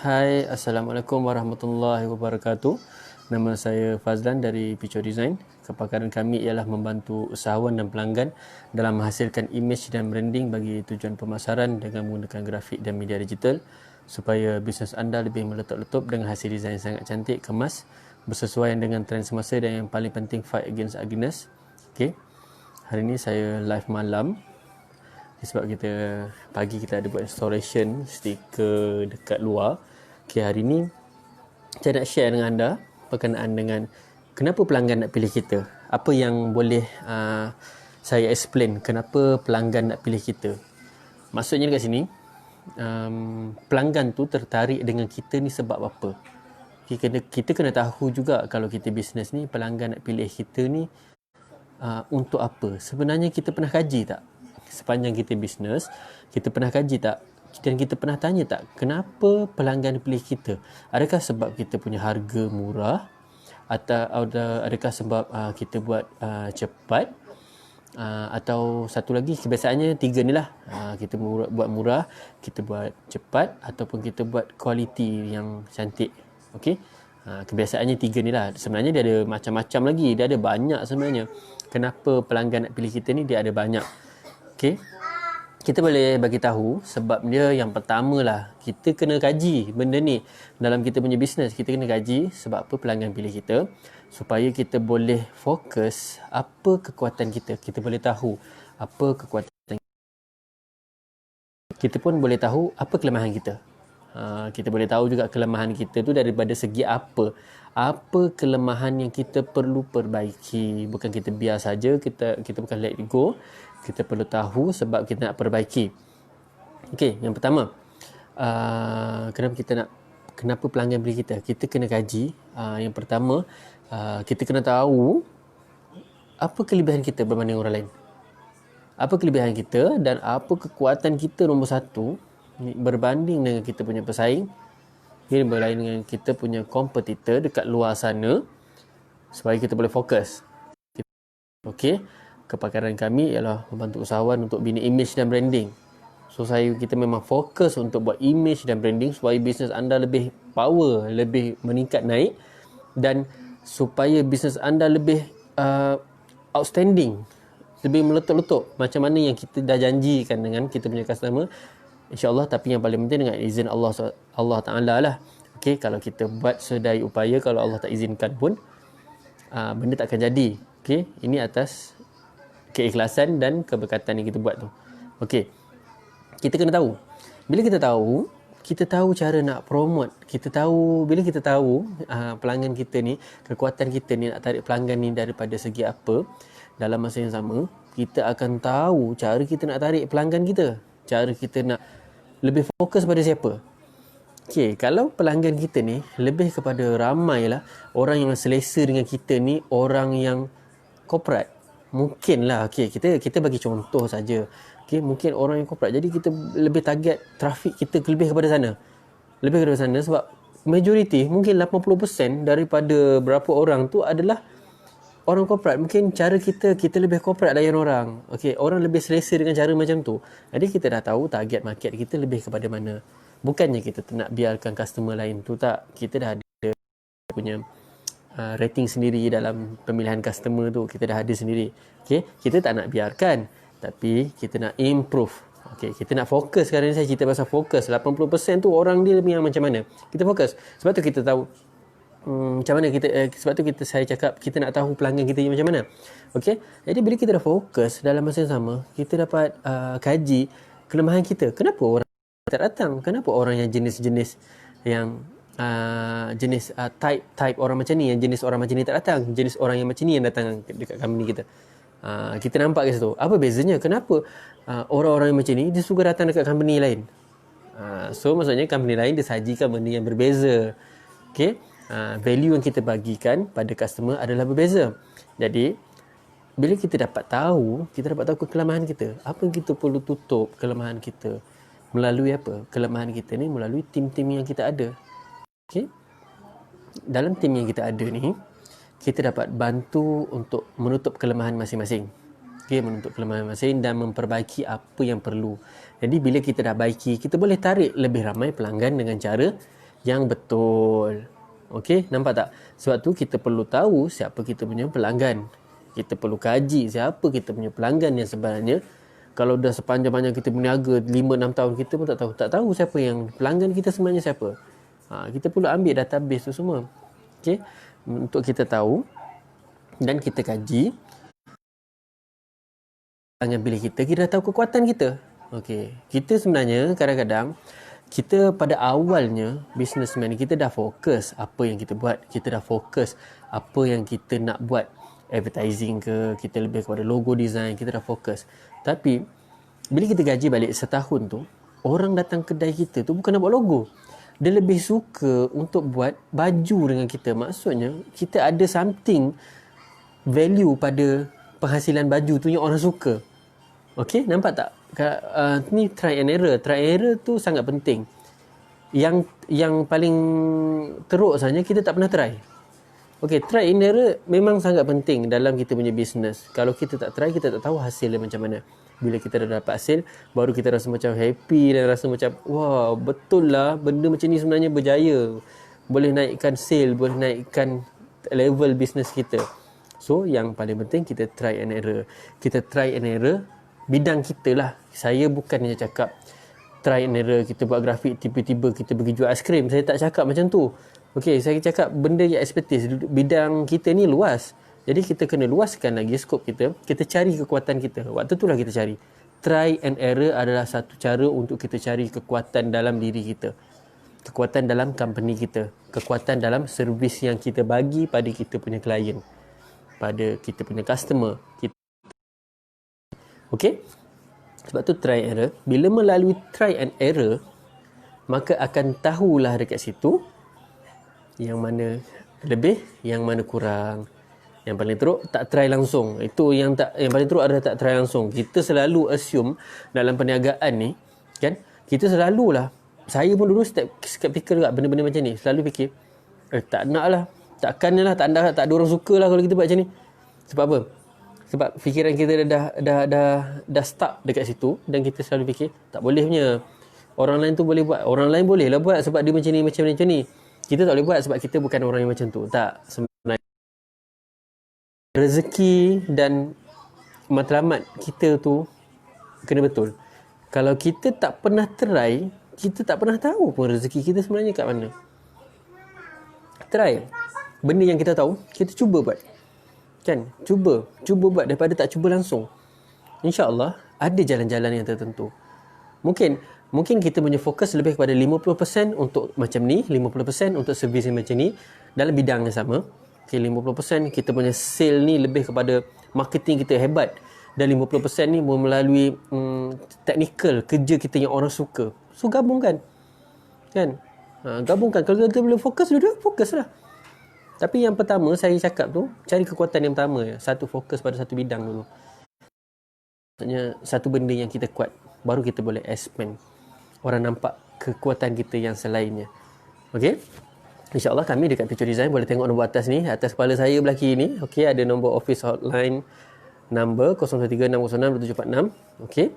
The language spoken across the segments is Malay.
Hai, Assalamualaikum warahmatullahi wabarakatuh. Nama saya Fazlan dari Picho Design. Kepakaran kami ialah membantu usahawan dan pelanggan dalam menghasilkan imej dan branding bagi tujuan pemasaran dengan menggunakan grafik dan media digital supaya bisnes anda lebih meletup-letup dengan hasil desain sangat cantik, kemas, bersesuaian dengan trend semasa dan yang paling penting fight against ugliness. Okay. Hari ini saya live malam sebab pagi kita ada buat installation stiker dekat luar. Okay, hari ni saya nak share dengan anda berkenaan dengan kenapa pelanggan nak pilih kita. Apa yang boleh saya explain kenapa pelanggan nak pilih kita. Maksudnya dekat sini, pelanggan tu tertarik dengan kita ni sebab apa. Kita kena tahu juga kalau kita bisnes ni, pelanggan nak pilih kita ni untuk apa. Sebenarnya kita pernah kaji tak? Sepanjang kita bisnes, kita pernah kaji tak? Dan kita pernah tanya tak, kenapa pelanggan pilih kita? Adakah sebab kita punya harga murah? Atau adakah sebab kita buat cepat? Atau satu lagi, kebiasaannya tiga ni lah. Kita buat murah, kita buat cepat, ataupun kita buat kualiti yang cantik. Okey? Kebiasaannya tiga ni lah. Sebenarnya dia ada macam-macam lagi. Dia ada banyak sebenarnya. Kenapa pelanggan nak pilih kita ni, dia ada banyak. Okey, kita boleh bagi tahu sebab dia yang pertama lah, kita kena kaji benda ni dalam kita punya bisnes. Kita kena kaji sebab apa pelanggan pilih kita, supaya kita boleh fokus apa kekuatan kita. Kita boleh tahu apa kekuatan kita, pun boleh tahu apa kelemahan kita. Kita boleh tahu juga kelemahan kita tu daripada segi apa kelemahan yang kita perlu perbaiki. Bukan kita biar saja, kita bukan let it go. Kita perlu tahu sebab kita nak perbaiki. Okey, yang pertama, kenapa pelanggan beli kita? Kita kena kaji. Yang pertama, kita kena tahu apa kelebihan kita berbanding orang lain. Apa kelebihan kita dan apa kekuatan kita nombor satu berbanding dengan kita punya pesaing, berbanding dengan kita punya kompetitor dekat luar sana, supaya kita boleh fokus. Okey, kepakaran kami ialah membantu usahawan untuk bina image dan branding. So kita memang fokus untuk buat image dan branding supaya bisnes anda lebih power, lebih meningkat naik, dan supaya bisnes anda lebih outstanding, lebih meletup-letup macam mana yang kita dah janjikan dengan kita punya customer, InsyaAllah. Tapi yang paling penting dengan izin Allah Ta'ala lah. Okay, kalau kita buat sedaya upaya, kalau Allah tak izinkan pun benda tak akan jadi. Okay, ini atas keikhlasan dan keberkatan yang kita buat tu. Okay, kita kena tahu. Bila kita tahu cara nak promote. Bila kita tahu pelanggan kita ni, kekuatan kita ni nak tarik pelanggan ni daripada segi apa, dalam masa yang sama kita akan tahu cara kita nak tarik pelanggan kita, cara kita nak lebih fokus pada siapa. Okay, kalau pelanggan kita ni lebih kepada ramailah orang yang selesa dengan kita ni, orang yang corporate. Mungkinlah, okay, kita bagi contoh saja. Okay, mungkin orang yang corporate, jadi kita lebih target trafik kita lebih kepada sana. Lebih kepada sana sebab majoriti, mungkin 80% daripada berapa orang tu adalah orang corporate. Mungkin cara kita lebih corporate layan orang. Okey, orang lebih selesa dengan cara macam tu. Jadi kita dah tahu target market kita lebih kepada mana. Bukannya kita nak biarkan customer lain tu, tak. Kita dah ada punya rating sendiri dalam pemilihan customer tu. Kita dah ada sendiri. Okey, kita tak nak biarkan, tapi kita nak improve. Okey, kita nak fokus. Sekarang ni saya cerita pasal fokus. 80% tu orang dia yang macam mana. Kita fokus. Sebab tu kita tahu macam mana sebab tu saya cakap kita nak tahu pelanggan kita macam mana. Okey, jadi bila kita dah fokus dalam masa yang sama, kita dapat kaji kelemahan kita. Kenapa orang tak datang? Kenapa orang yang jenis-jenis yang type orang macam ni, yang jenis orang macam ni tak datang, jenis orang yang macam ni yang datang dekat company kita. Kita nampak kat situ apa bezanya. Kenapa orang-orang yang macam ni dia suka datang dekat company lain? So maksudnya company lain dia sajikan benda yang berbeza. Okey, value yang kita bagikan pada customer adalah berbeza. Jadi bila kita dapat tahu kelemahan kita, apa yang kita perlu tutup kelemahan kita melalui apa? Kelemahan kita ni melalui tim-tim yang kita ada. Okey, dalam tim yang kita ada ni, kita dapat bantu untuk menutup kelemahan masing-masing. Okey, menutup kelemahan masing dan memperbaiki apa yang perlu. Jadi bila kita dah baiki, kita boleh tarik lebih ramai pelanggan dengan cara yang betul. Okey, nampak tak? Sebab tu kita perlu tahu siapa kita punya pelanggan. Kita perlu kaji siapa kita punya pelanggan yang sebenarnya. Kalau dah sepanjang-panjang kita berniaga 5-6 tahun, kita pun tak tahu. Tak tahu siapa yang pelanggan kita sebenarnya siapa. Kita perlu ambil database tu semua. Okey, untuk kita tahu dan kita kaji pelanggan pilih kita, kita dah tahu kekuatan kita. Okey, kita sebenarnya kadang-kadang kita pada awalnya businessman ni kita dah fokus apa yang kita buat, kita dah fokus apa yang kita nak buat, advertising ke, kita lebih kepada logo design, kita dah fokus. Tapi bila kita gaji balik setahun tu, orang datang kedai kita tu bukan nak buat logo, dia lebih suka untuk buat baju dengan kita. Maksudnya kita ada something value pada penghasilan baju tu yang orang suka. Okey, nampak tak? Ni try and error. Try and error tu sangat penting. Yang paling teruk saja kita tak pernah try. Okey, try and error memang sangat penting dalam kita punya business. Kalau kita tak try, kita tak tahu hasilnya macam mana. Bila kita dah dapat hasil, baru kita rasa macam happy dan rasa macam, wah, betul lah benda macam ni sebenarnya berjaya. Boleh naikkan sale, boleh naikkan level business kita. So, yang paling penting kita try and error. Kita try and error bidang kita lah. Saya bukannya cakap try and error, kita buat grafik, tiba-tiba kita pergi jual aiskrim. Saya tak cakap macam tu. Okey, saya cakap benda yang expertise. Bidang kita ni luas. Jadi kita kena luaskan lagi skop kita. Kita cari kekuatan kita. Waktu tu lah kita cari. Try and error adalah satu cara untuk kita cari kekuatan dalam diri kita. Kekuatan dalam company kita. Kekuatan dalam servis yang kita bagi pada kita punya klien. Pada kita punya customer. Okey? Sebab tu try and error. Bila melalui try and error, maka akan tahulah dekat situ yang mana lebih, yang mana kurang. Yang paling teruk tak try langsung. Itu yang paling teruk adalah tak try langsung. Kita selalu assume dalam perniagaan ni, kan? Kita selalulah, saya pun dulu skeptical juga benda-benda macam ni. Selalu fikir, tak nak lah. Tak ada orang suka lah kalau kita buat macam ni. Sebab apa? Sebab fikiran kita dah stuck dekat situ dan kita selalu fikir tak boleh punya. Orang lain tu boleh buat. Orang lain boleh lah buat sebab dia macam ni. Kita tak boleh buat sebab kita bukan orang yang macam tu. Tak. Sebenarnya rezeki dan matlamat kita tu kena betul. Kalau kita tak pernah try, kita tak pernah tahu pun rezeki kita sebenarnya kat mana. Try. Benda yang kita tahu, kita cuba buat. Kan? Cuba buat daripada tak cuba langsung. InsyaAllah ada jalan-jalan yang tertentu. Mungkin kita punya fokus lebih kepada 50% untuk macam ni, 50% untuk servis yang macam ni dalam bidang yang sama. Okay, 50% kita punya sale ni lebih kepada marketing kita hebat, dan 50% ni melalui technical kerja kita yang orang suka. So gabungkan. Kan? Gabungkan. Kalau kita boleh fokus dulu, fokus lah. Tapi yang pertama saya cakap tu, cari kekuatan yang pertama. Satu, fokus pada satu bidang dulu. Maksudnya satu benda yang kita kuat, baru kita boleh expand. Orang nampak kekuatan kita yang selainnya. Okey? InsyaAllah kami dekat Future Design boleh tengok nombor atas ni. Atas kepala saya belah kiri ni. Okey, ada nombor office hotline number 03-606-2746. Okey.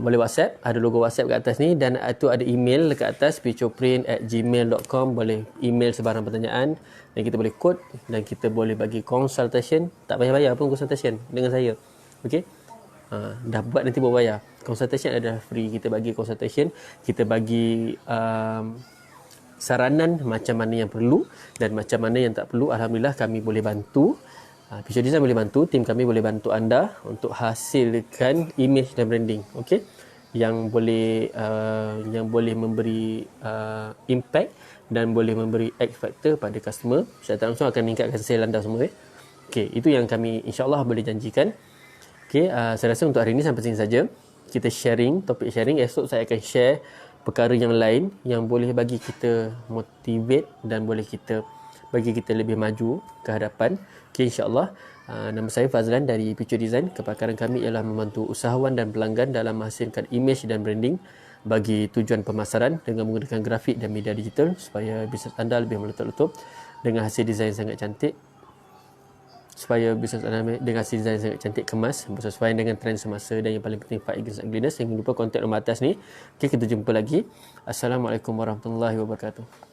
Boleh WhatsApp, ada logo WhatsApp kat atas ni, dan itu ada email dekat atas picoprint@gmail.com. Boleh email sebarang pertanyaan dan kita boleh kod dan kita boleh bagi consultation. Tak payah bayar pun consultation dengan saya. Okey. Dah buat nanti baru bayar. Consultation adalah free. Kita bagi consultation, kita bagi saranan macam mana yang perlu dan macam mana yang tak perlu. Alhamdulillah kami boleh bantu. Future Design boleh bantu, tim kami boleh bantu anda untuk hasilkan image dan branding, okey, yang boleh memberi impact dan boleh memberi X factor pada customer. Secara langsung akan meningkatkan sale anda semua. Okey, itu yang kami insya-Allah boleh janjikan. Okey, saya rasa untuk hari ini sampai sini saja. Kita sharing, topik sharing. Esok saya akan share perkara yang lain yang boleh bagi kita motivate dan boleh bagi kita lebih maju ke hadapan. Okay, insyaAllah. Nama saya Fazlan dari Future Design. Kepakaran kami ialah membantu usahawan dan pelanggan dalam menghasilkan image dan branding bagi tujuan pemasaran dengan menggunakan grafik dan media digital supaya bisnes anda lebih meletup-letup dengan hasil desain sangat cantik. supaya bisnes anda dengan design sangat cantik, kemas, bersesuaian dengan trend semasa, dan yang paling penting fight against ugliness. Jangan lupa kontak nombor atas ni. Okay, kita jumpa lagi. Assalamualaikum warahmatullahi wabarakatuh.